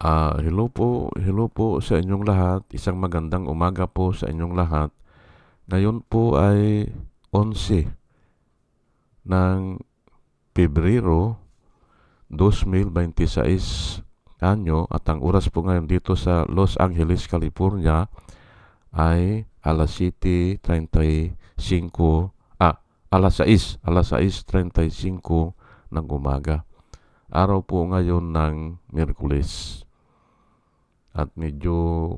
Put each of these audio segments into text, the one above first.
Hello po sa inyong lahat. Isang magandang umaga po sa inyong lahat. Ngayon po ay 11 ng Pebrero 2026 anyo at ang oras po ngayon dito sa Los Angeles, California ay alas 7:35 alas 6:35 ng umaga. Araw po ngayon ng Miyerkules. At medyo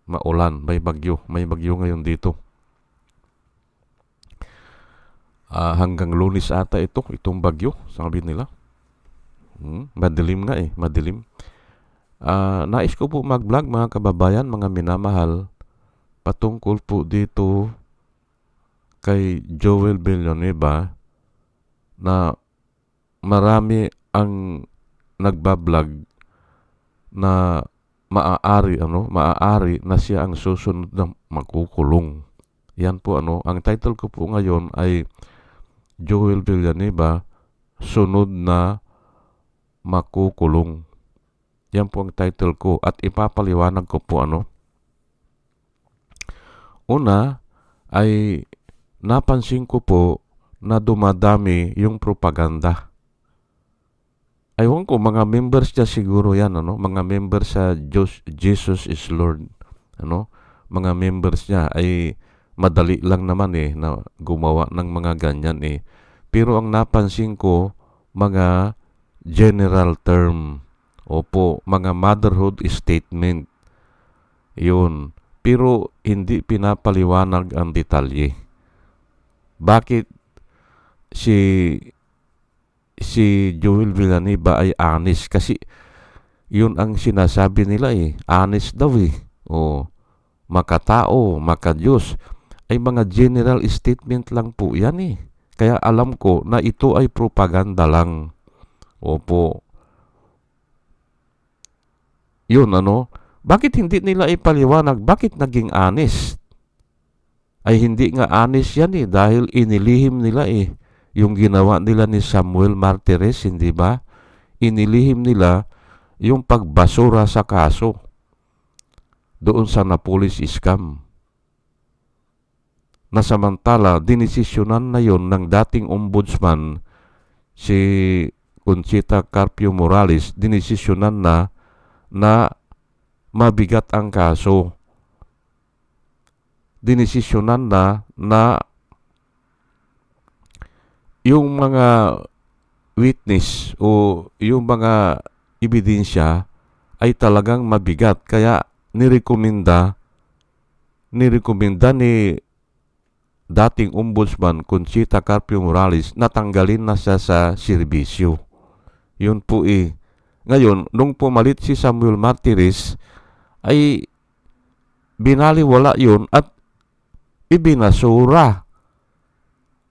maulan, may bagyo ngayon dito. Hanggang Lunes ata itong bagyo, sabi nila. Madilim nga madilim. Nais ko po mag-vlog mga kababayan, mga minamahal, patungkol po dito kay Joel Villanueva na marami ang nagbablog na maaari na siya ang susunod na makukulong. Yan po ang title ko po ngayon ay Joel Villanueva, sunod na makukulong. Yan po ang title ko at ipapaliwanag ko po Una ay napansin ko po na dumadami yung propaganda. Aywan ko, mga members niya siguro yan, mga members sa Jesus is Lord, mga members niya ay madali lang naman na gumawa ng mga ganyan Pero ang napansin ko, mga general term, mga motherhood statement, yun. Pero hindi pinapaliwanag ang detalye. Bakit si Joel Villanueva ay honest? Kasi yun ang sinasabi nila honest daw makatao, makadiyos. Ay mga general statement lang po yan Kaya alam ko na ito ay propaganda lang. Yun bakit hindi nila ipaliwanag? Bakit naging honest? Ay hindi nga honest yan dahil inilihim nila yung ginawa nila ni Samuel Martires, hindi ba? Inilihim nila yung pagbasura sa kaso doon sa Napolis scam. Nasamantala, dinesisyonan na yon ng dating ombudsman si Conchita Carpio Morales, dinesisyonan na mabigat ang kaso. Dinesisyonan na yung mga witness o yung mga ebidensya ay talagang mabigat. Kaya nirekomenda ni dating ombudsman Conchita Carpio Morales na tanggalin na siya sa serbisyo. Yun po Ngayon, nung pumalit si Samuel Martires, ay binaliwala yun at ibinasura.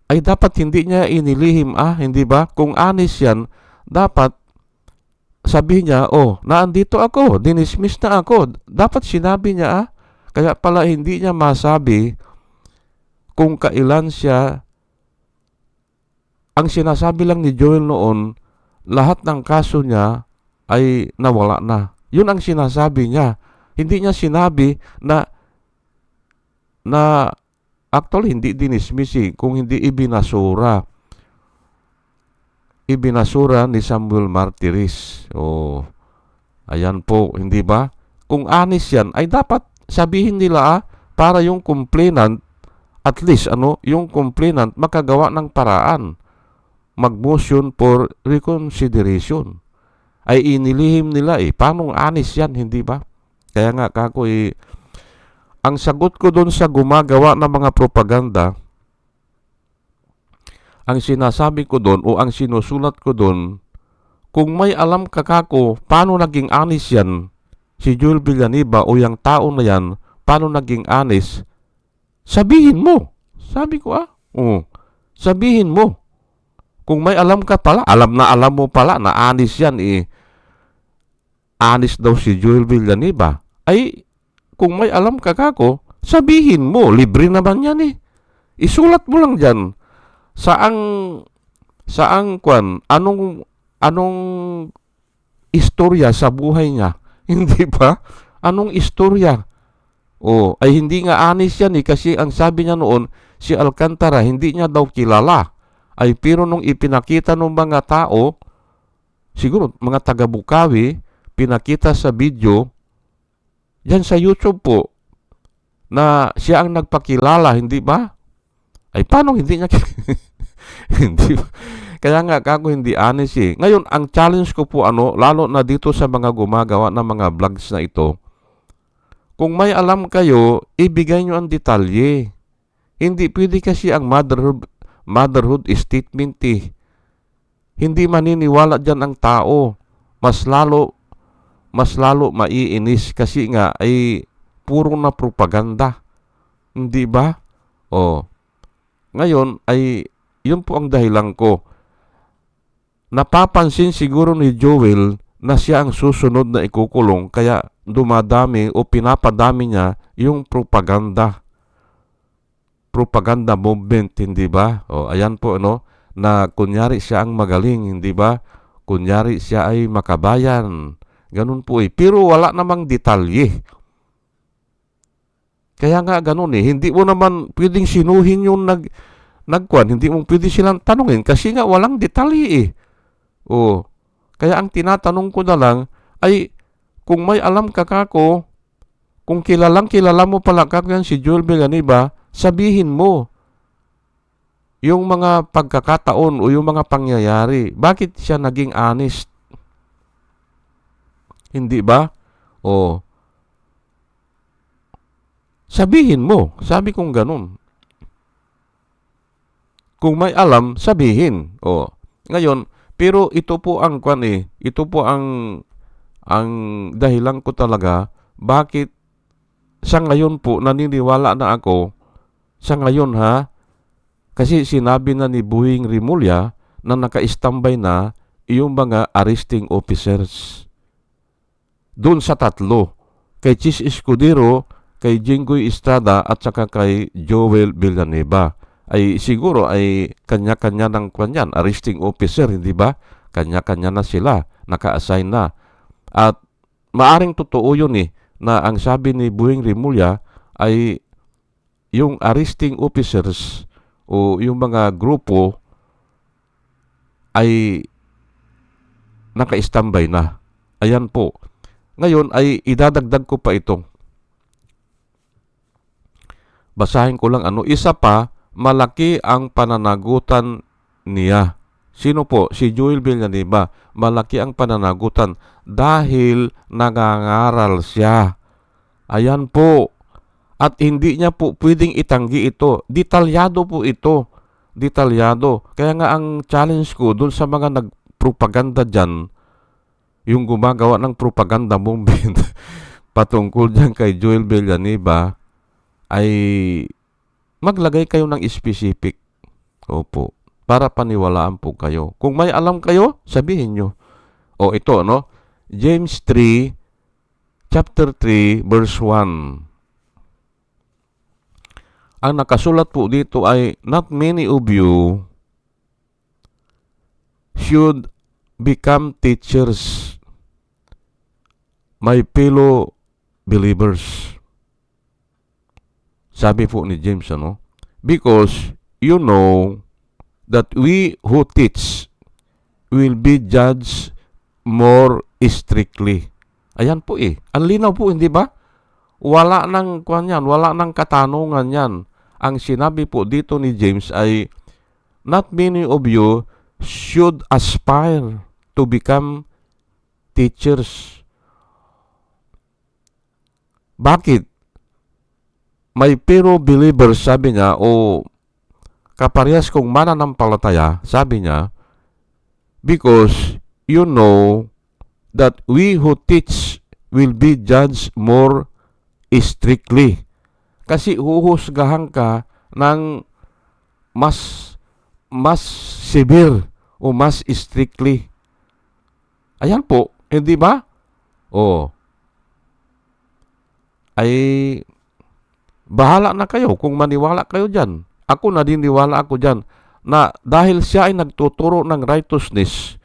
Ay dapat hindi niya inilihim hindi ba? Kung honest yan, dapat sabi niya, naandito ako, dinismiss na ako. Dapat sinabi niya Kaya pala hindi niya masabi kung kailan siya. Ang sinasabi lang ni Joel noon, lahat ng kaso niya ay nawala na. Yun ang sinasabi niya. Hindi niya sinabi na actually, hindi dinismiss kung hindi ibinasura. Ibinasura ni Samuel Martires. Ayan po, hindi ba? Kung honest yan, ay dapat sabihin nila para yung complainant, at least yung complainant makagawa ng paraan. Mag-motion for reconsideration. Ay inilihim nila Paano honest yan, hindi ba? Kaya nga kako ang sagot ko doon sa gumagawa ng mga propaganda, ang sinasabi ko doon o ang sinusulat ko doon, kung may alam ka kako, paano naging honest yan, si Joel Villanueva o yung tao na yan, paano naging honest, sabihin mo. Sabi ko sabihin mo. Kung may alam ka pala, alam mo pala na honest yan honest daw si Joel Villanueva, ay kung may alam ka kako, sabihin mo. Libre naman yan Isulat mo lang dyan. Saang anong istorya sa buhay niya. Hindi ba? Anong istorya? Ay hindi nga honest yan kasi ang sabi niya noon, si Alcantara, hindi niya daw kilala. Ay pero nung ipinakita ng mga tao, siguro mga taga-Bukawi, pinakita sa video, yan sa YouTube po, na siya ang nagpakilala, hindi ba? Ay paano hindi niya hindi ba? Kaya nga kako hindi honest eh. Ngayon, ang challenge ko po lalo na dito sa mga gumagawa ng mga vlogs na ito, kung may alam kayo, ibigay nyo ang detalye. Hindi pwede kasi ang motherhood statement eh. Hindi maniniwala dyan ang tao. Mas lalo maiinis kasi nga ay puro na propaganda. Hindi ba? Ngayon ay yun po ang dahilan ko. Napapansin siguro ni Joel na siya ang susunod na ikukulong kaya dumadami o pinapadami niya yung propaganda movement, hindi ba? Ayan po na kunyari siya ang magaling, hindi ba? Kunyari siya ay makabayan. Ganun po eh. Pero wala namang detalye. Kaya nga ganun eh. Hindi mo naman pwedeng sinuhin yung nagkuhan. Hindi mo pwede silang tanungin kasi nga walang detalye eh. Kaya ang tinatanong ko na lang ay kung may alam ka kako, kung kilala mo pala kako yan si Joel Villanueva, sabihin mo yung mga pagkakataon o yung mga pangyayari. Bakit siya naging honest? Hindi ba? Sabihin mo. Sabi kong ganun. Kung may alam, sabihin. Ngayon, pero ito po ang ito po ang dahilan ko talaga bakit sa ngayon po naniniwala na ako sa ngayon kasi sinabi na ni Boying Rimulya na naka-standby na yung mga arresting officers doon sa tatlo, kay Chis Escudero, kay Jinggoy Estrada at saka kay Joel Villanueva. Ay siguro ay kanya-kanya ng kanyan, arresting officer, hindi ba? Kanya-kanya na sila, naka-assign na. At maaring totoo yun na ang sabi ni Boying Rimulya ay yung arresting officers o yung mga grupo ay naka-standby na. Ayan po. Ngayon ay idadagdag ko pa ito. Basahin ko lang isa pa, malaki ang pananagutan niya. Sino po? Si Joel Villanueva. Malaki ang pananagutan dahil nangangaral siya. Ayan po. At hindi niya po pwedeng itanggi ito. Detalyado po ito. Detalyado. Kaya nga ang challenge ko dun sa mga nagpropaganda dyan, yung gumagawa ng propaganda movement patungkol dyan kay Joel Villanueva, ay maglagay kayo ng specific. Opo. Para paniwalaan po kayo. Kung may alam kayo, sabihin nyo. Ito, James 3, chapter 3, verse 1. Ang nakasulat po dito ay, not many of you should become teachers, my fellow believers. Sabi po ni James, because you know that we who teach will be judged more strictly. Ayan po Ang linaw po, hindi ba? Wala nang katanungan yan. Ang sinabi po dito ni James ay, not many of you should aspire to become teachers. Bakit? May pero believers, sabi niya, kaparehas kong mananampalataya, sabi niya, because you know that we who teach will be judged more strictly. Kasi huhusgahan ka ng mas severe o mas strictly. Ayan po, hindi ba? Ay bahala na kayo kung maniwala kayo dyan. Ako naniniwala ako dyan na dahil siya ay nagtuturo ng righteousness,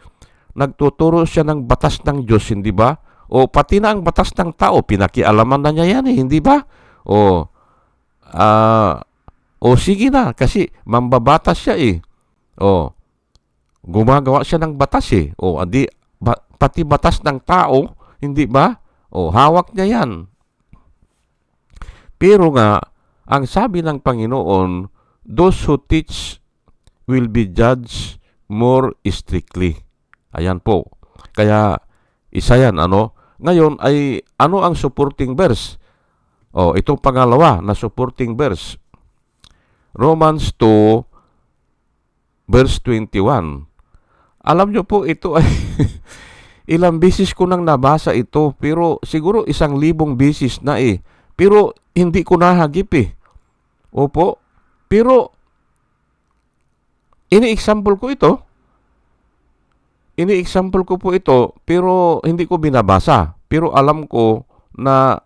nagtuturo siya ng batas ng Diyos, hindi ba? O pati na ang batas ng tao, pinakialaman na niya yan hindi ba? O, o sige na, kasi mambabatas siya O, gumagawa siya ng batas O, adi, pati batas ng tao, hindi ba? O, hawak niya yan. Pero nga, ang sabi ng Panginoon, those who teach will be judged more strictly. Ayan po. Kaya, isa yan, Ngayon ay, ano ang supporting verse? O, itong pangalawa na supporting verse. Romans 2, verse 21. Alam nyo po, ito ay ilang beses ko nang nabasa ito, pero siguro 1,000 beses na Pero hindi ko nahagip Opo. Pero, ini-example ko ito. Ini-example ko po ito, pero hindi ko binabasa. Pero alam ko na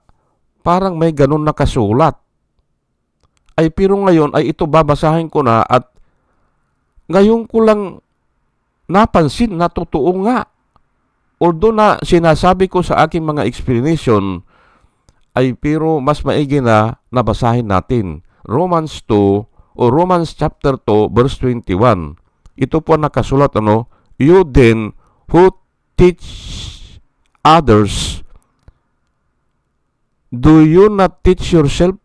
parang may ganun na kasulat. Pero ngayon ay ito babasahin ko na at ngayon ko lang napansin na totoo nga. Although na sinasabi ko sa aking mga explanation, pero mas maigi na nabasahin natin. Romans 2 o Romans chapter 2 verse 21. Ito po nakasulat You then who teach others, do you not teach yourself?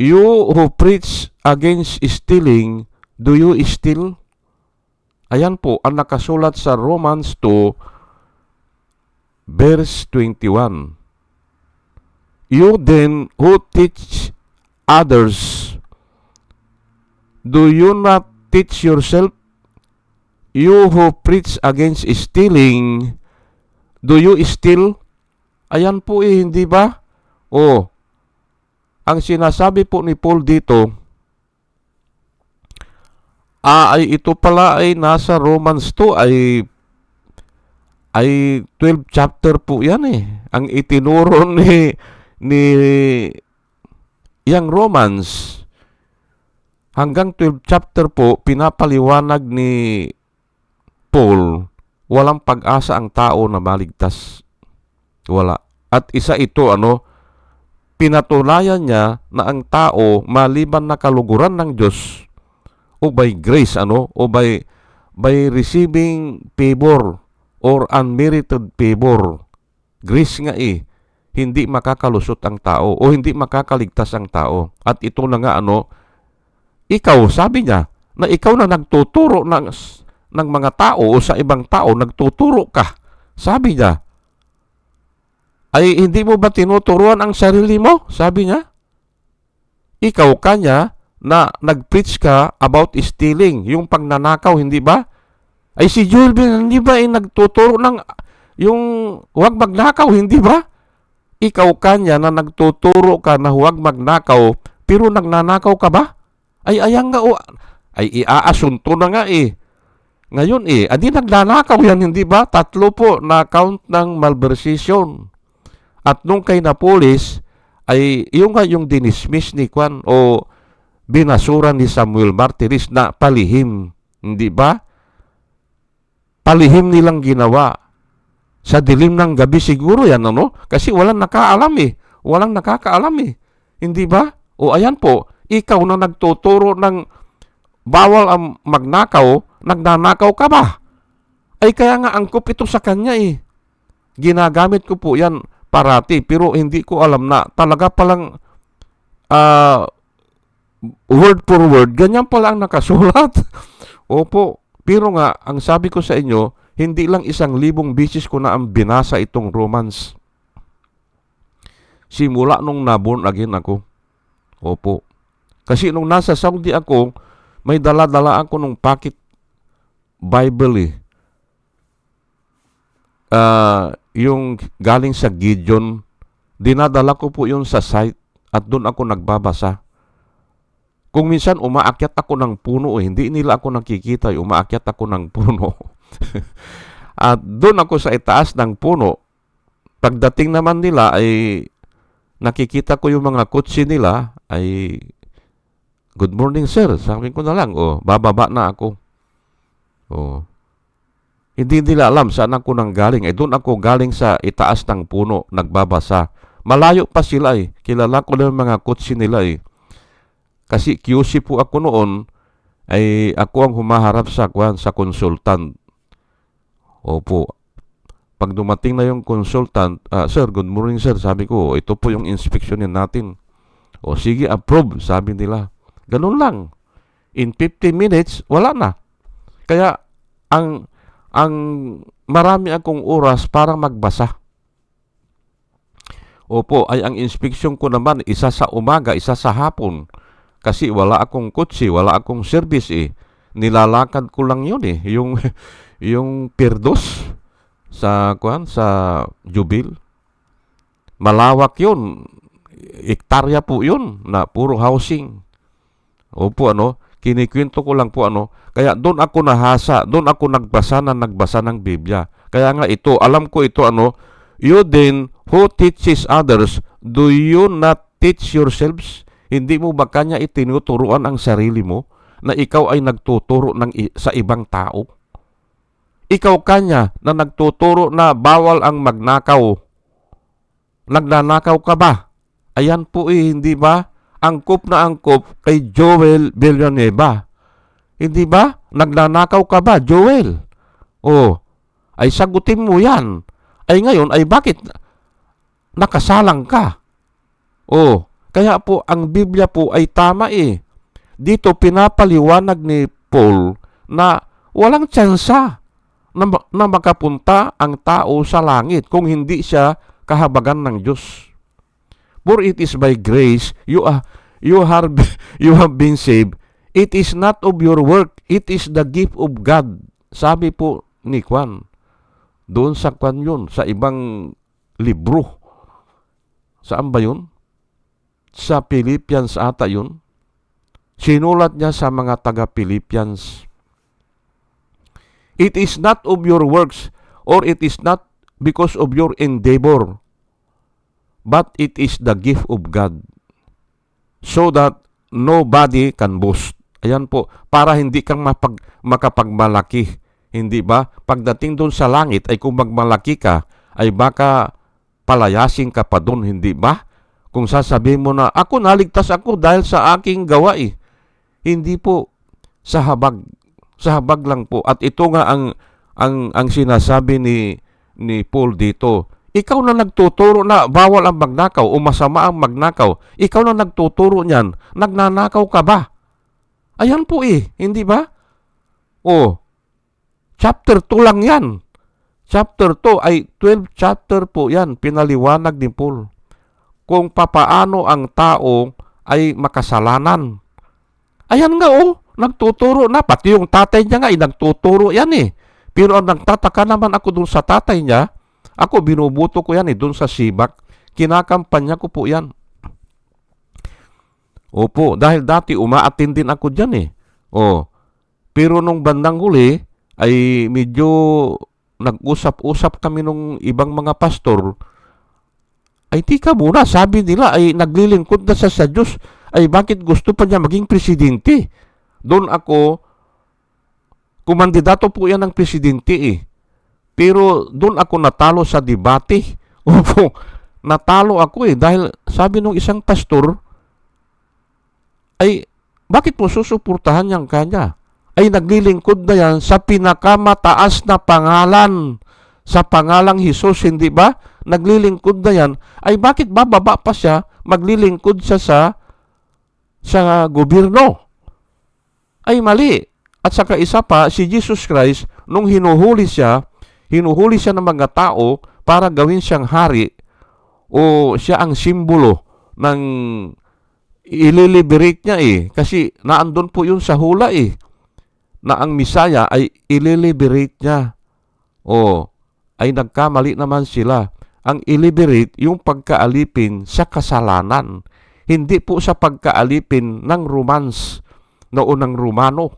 You who preach against stealing, do you steal? Ayan po ang nakasulat sa Romans 2 verse 21. You then who teach others, do you not teach yourself? You who preach against stealing, do you steal? Ayan po hindi ba? Ang sinasabi po ni Paul dito, ito pala ay nasa Romans 2 ay 12 chapter po yan Ang itinuro ni yang Romans hanggang 12 chapter po, pinapaliwanag ni Paul, walang pag-asa ang tao na maligtas. Wala. At isa ito, pinatunayan niya na ang tao, maliban na kaluguran ng Diyos, o by grace, o by receiving favor, or unmerited favor, grace nga hindi makakalusot ang tao, o hindi makakaligtas ang tao. At ito na nga, ikaw, sabi niya, na ikaw na nagtuturo ng mga tao o sa ibang tao, nagtuturo ka. Sabi niya, hindi mo ba tinuturuan ang sarili mo? Sabi niya. Ikaw kanya na nag-preach ka about stealing, yung pagnanakaw, hindi ba? Si Joel, hindi ba nagtuturo ng yung huwag magnakaw, hindi ba? Ikaw kanya na nagtuturo ka na huwag magnakaw, pero nagnanakaw ka ba? Ayan nga iaasunto na nga Ngayon adi nagnanakaw yan, hindi ba? 3 po na count ng malversation. At nung kay Napolis, yung dinismiss ni Juan o binasura ni Samuel Martires na palihim, hindi ba? Palihim nilang ginawa. Sa dilim ng gabi siguro yan, Kasi walang nakaalam Walang nakakaalam Hindi ba? Ayan po, ikaw na nagtuturo ng bawal ang magnakaw, nagnanakaw ka ba? Kaya nga angkop ito sa kanya Ginagamit ko po yan parati, pero hindi ko alam na talaga palang word for word, ganyan pala ang nakasulat. Opo, pero nga, ang sabi ko sa inyo, hindi lang 1,000 beses ko na ang binasa itong Romans. Simula nung na-born again ako. Opo. Kasi nung nasa Saudi ako, may dala-dala ako nung pocket Bible yung galing sa Gideon, dinadala ko po yun sa site at doon ako nagbabasa. Kung minsan umaakyat ako ng puno hindi nila ako nakikita, umaakyat ako ng puno. At doon ako sa itaas ng puno. Pagdating naman nila ay nakikita ko yung mga kutsi nila ay good morning sir, sabi ko na lang, bababa na ako. Hindi nila alam saan ako nang galing. Doon ako galing sa itaas ng puno, nagbabasa. Malayo pa sila Kilala ko lang mga kotse nila Kasi QC po ako noon, ay ako ang humaharap sa consultant. Opo. Pag dumating na yung consultant, sir, good morning sir, sabi ko, ito po yung inspeksyonin natin. Sige, approve, sabi nila. Ganun lang. In 50 minutes, wala na. Kaya, ang marami akong oras para magbasa. Opo, ay ang inspeksyon ko naman, isa sa umaga, isa sa hapon. Kasi wala akong kotse, wala akong service Nilalakad ko lang yun yung Pirdos sa Jubil. Malawak yun. Hektarya po yun na puro housing. Opo, kinikwento ko lang po kaya doon ako nahasa, doon ako nagbasa ng Biblia. Kaya nga ito, alam ko ito you then who teaches others, do you not teach yourselves? Hindi mo ba kanya itinuturuan ang sarili mo na ikaw ay nagtuturo sa ibang tao? Ikaw kanya na nagtuturo na bawal ang magnakaw. Nagnanakaw ka ba? Ayan po hindi ba? Angkop na angkop kay Joel Villanueva. Hindi ba? Nagnanakaw ka ba, Joel? Ay sagutin mo yan. Ay ngayon, ay bakit nakasalang ka? Kaya po, ang Biblia po ay tama Dito pinapaliwanag ni Paul na walang tsansa na makapunta ang tao sa langit kung hindi siya kahabagan ng Diyos. For it is by grace you have been saved. It is not of your work, it is the gift of God. Sabi po ni Juan, doon sa yun, sa ibang libro. Saan ba yun? Sa Philippians ata yun. Sinulat niya sa mga taga-Philippians. It is not of your works, or it is not because of your endeavor, but it is the gift of God, so that nobody can boast. Ayan po, para hindi kang makapagmalaki. Hindi ba? Pagdating doon sa langit, ay kung magmalaki ka, ay baka palayasin ka pa doon, hindi ba? Kung sasabihin mo na, ako naligtas ako dahil sa aking gawa Hindi po, sa habag. Sa habag lang po. At ito nga ang sinasabi ni Paul dito. Ikaw na nagtuturo na bawal ang magnakaw o masama ang magnakaw. Ikaw na nagtuturo niyan. Nagnanakaw ka ba? Ayan po hindi ba? Chapter 2 lang yan. Chapter 2 ay 12 chapter po yan. Pinaliwanag ni Paul kung papaano ang tao ay makasalanan. Ayan nga nagtuturo na. Pati yung tatay niya nga nagtuturo yan Pero ang nagtataka naman ako dun sa tatay niya, ako binubuto ko yan dun sa Sibak. Kinakampanya ko po yan. Opo, dahil dati umaattend din ako dyan Pero nung bandang huli, ay medyo nag-usap-usap kami nung ibang mga pastor. Ay tika muna, sabi nila ay naglilingkod na sa Diyos. Ay bakit gusto pa niya maging presidente? Doon ako, kumandidato po yan ng presidente Pero doon ako natalo sa debate. Opo, natalo ako dahil sabi nung isang pastor, ay bakit mo susuportahan niyang kanya? Ay naglilingkod na yan sa pinakamataas na pangalan. Sa pangalang Jesus, hindi ba? Naglilingkod na yan. Ay bakit bababa pa siya? Maglilingkod siya sa gobyerno. Ay mali. At saka isa pa, si Jesus Christ, nung hinuhuli siya ng mga tao para gawin siyang hari o siya ang simbolo ng ililiberate niya Kasi naandun po yun sa hula na ang Misaya ay ililiberate niya. Ay nagkamali naman sila. Ang iliberate, yung pagkaalipin sa kasalanan. Hindi po sa pagkaalipin ng Romans, noon ng Romano.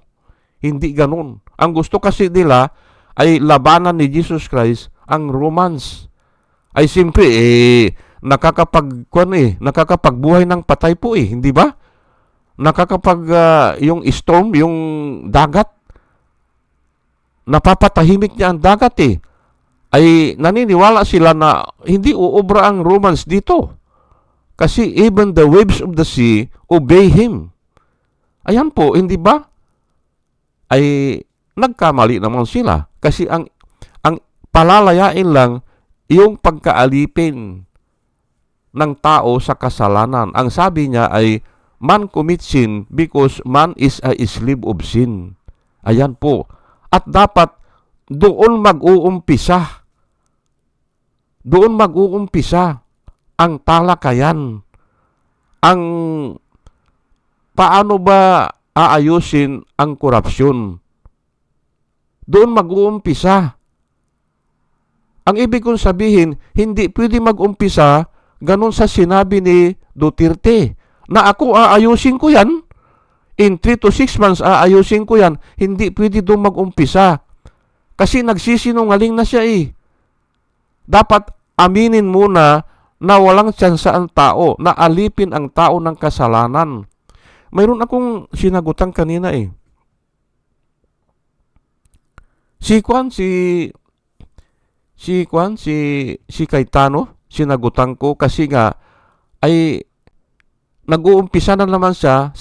Hindi ganun. Ang gusto kasi nila ay labanan ni Jesus Christ ang Romans. Ay simpre nakakapagbuhay ng patay po hindi ba? yung storm, yung dagat, napapatahimik niya ang dagat eh. Ay naniniwala sila na hindi uubra ang Romans dito. Kasi even the waves of the sea obey him. Ayan po, hindi ba? Ay nagkamali naman sila. Kasi ang palalayain lang yung pagkaalipin ng tao sa kasalanan. Ang sabi niya ay, man commits sin because man is a slave of sin. Ayan po. At dapat doon mag-uumpisa. Doon mag-uumpisa ang talakayan. Ang paano ba aayusin ang korupsyon? Doon mag-uumpisa. Ang ibig kong sabihin, hindi pwede mag-umpisa ganun sa sinabi ni Duterte na ako aayusin ko yan. In 3 to 6 months aayusin ko yan. Hindi pwede doon mag-umpisa. Kasi nagsisinungaling na siya eh. Dapat aminin muna na walang tsansa ang tao, na alipin ang tao ng kasalanan. Mayroon akong sinagutan kanina eh. Si Cayetano, sinagutan ko kasi nga ay nag-uumpisa na naman siya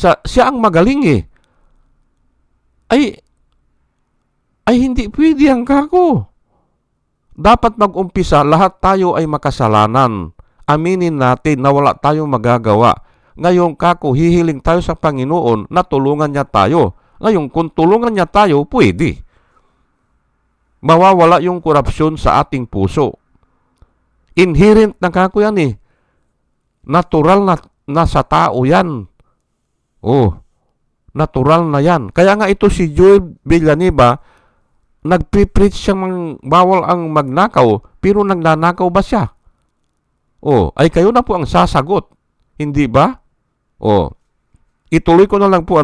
ang magaling eh. Ay hindi pwede ang kako. Dapat mag-umpisa, lahat tayo ay makasalanan. Aminin natin na wala tayong magagawa. Ngayon kako, hihiling tayo sa Panginoon na tulungan niya tayo. Ngayon kung tulungan niya tayo, pwede. Mawawala yung korupsyon sa ating puso. Inherent na kako yan eh. Natural na sa tao yan. Oh, natural na yan. Kaya nga ito si Joel Villanueva, nagpre-preach siyang bawal ang magnakaw, pero nagnanakaw ba siya? Oh, ay kayo na po ang sasagot. Hindi ba? Oh, ituloy ko na lang po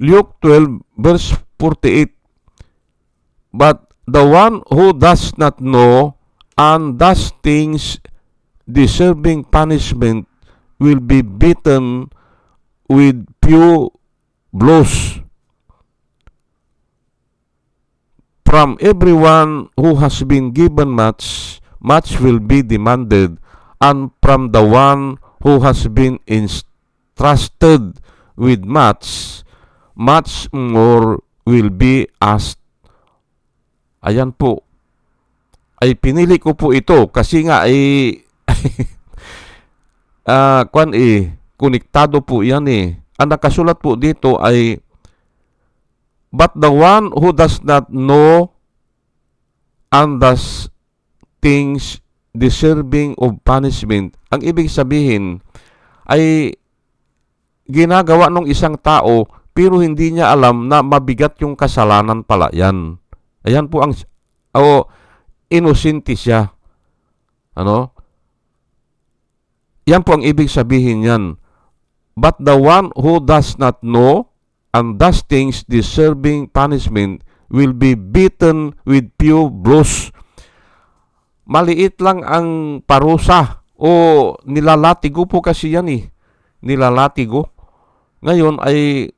Luke 12 verse 48. But the one who does not know and does things deserving punishment will be beaten with few blows. From everyone who has been given much, much will be demanded, and from the one who has been entrusted with much, much more will be asked. Ayan po. Ay pinili ko po ito kasi nga ay konektado po yan eh. Ang nakasulat po dito ay, but the one who does not know and does things deserving of punishment, ang ibig sabihin ay ginagawa ng isang tao pero hindi niya alam na mabigat yung kasalanan pala yan. Ayan po ang inosente siya. Yan po ang ibig sabihin yan. But the one who does not know and does things deserving punishment will be beaten with few blows. Maliit lang ang parusa o nilalatigo po kasi yan eh. Nilalatigo. Ngayon ay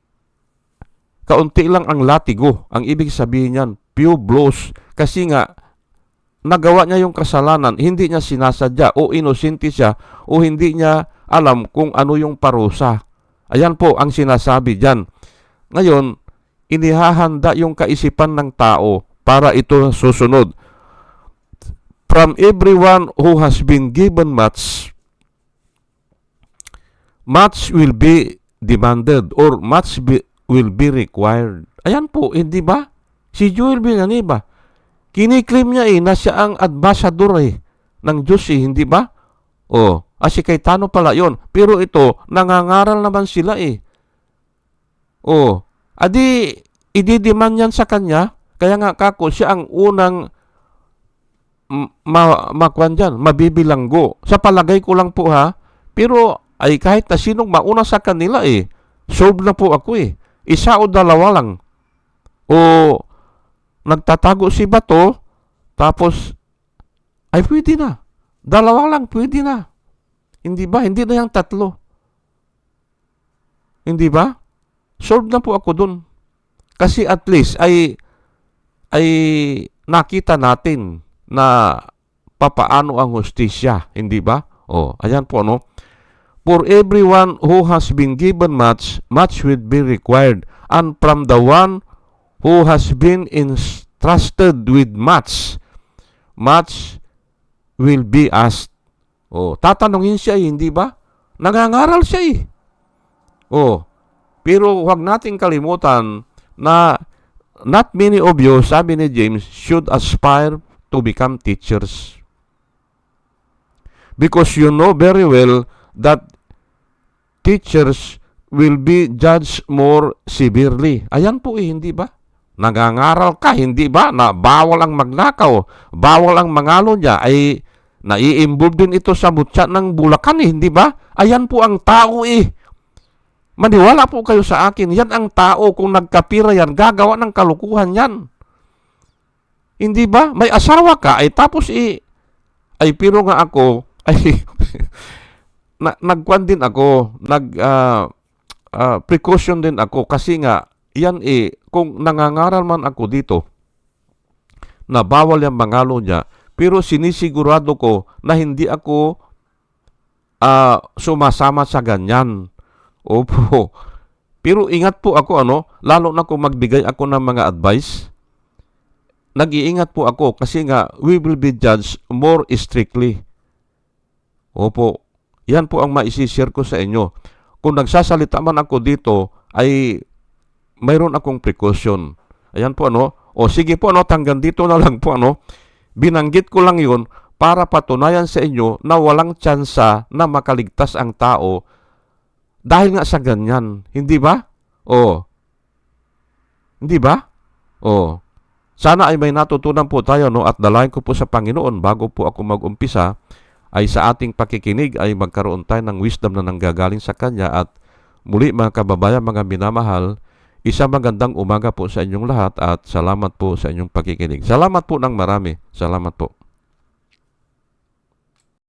kaunti lang ang latigo. Ang ibig sabihin yan, few blows. Kasi nga, nagawa niya yung kasalanan, hindi niya sinasadya o inosente siya o hindi niya alam kung ano yung parusa. Ayan po ang sinasabi dyan. Ngayon, inihahanda yung kaisipan ng tao para ito susunod. From everyone who has been given much, much will be demanded or much will be required. Ayan po, hindi ba? Si Joel Villanueva, kiniklaim niya na siya ang ambassador ng Diyos hindi ba? Si Cayetano pala yon. Pero ito, nangangaral naman sila ididemand yan sa kanya. Kaya nga kako, siya ang unang mabibilanggo. Sa palagay ko lang po pero ay kahit na sinong mauna sa kanila solve na po ako isa o dalawa lang. Nagtatago si Bato, tapos ay pwede na. Dalawa lang, pwede na. Hindi ba? Hindi na yung tatlo. Hindi ba? Solve na po ako dun. Kasi at least ay nakita natin na papaano ang hustisya, hindi ba? Ayan po, no? For everyone who has been given much, much will be required. And from the one who has been entrusted with much, much will be asked. Tatanungin siya, hindi ba? Nangangaral siya eh. Pero huwag nating kalimutan na not many of you, sabi ni James, should aspire to become teachers. Because you know very well that teachers will be judged more severely. Ayan po hindi ba? Nagangaral ka, hindi ba? Na bawal ang magnakaw, bawal ang mangalo niya, ay nai-involve din ito sa mutya ng Bulacan hindi ba? Ayan po ang tao Maniwala po kayo sa akin, yan ang tao, kung nagkapira yan, gagawa ng kalukuhan yan. Hindi ba? May asawa ka, tapos ay pero nga ako, nagkwan din ako, precaution din ako, kasi nga, yan kung nangangaral man ako dito, na bawal yung mangalo niya, pero sinisigurado ko na hindi ako sumasama sa ganyan. Opo. Pero ingat po ako, lalo na kung magbigay ako ng mga advice, nag-iingat po ako kasi nga, we will be judged more strictly. Opo. Yan po ang maisishare ko sa inyo. Kung nagsasalita man ako dito, ay mayroon akong precaution. Ayan po, sige po, hanggang dito na lang po, binanggit ko lang yun para patunayan sa inyo na walang tsansa na makaligtas ang tao dahil nga sa ganyan. Hindi ba? Hindi ba? Sana ay may natutunan po tayo, at dalayan ko po sa Panginoon bago po ako mag-umpisa, ay sa ating pakikinig ay magkaroon tayo ng wisdom na nanggagaling sa Kanya. At muli mga kababayan, mga minamahal, isang magandang umaga po sa inyong lahat at salamat po sa inyong pakikinig. Salamat po ng marami. Salamat po.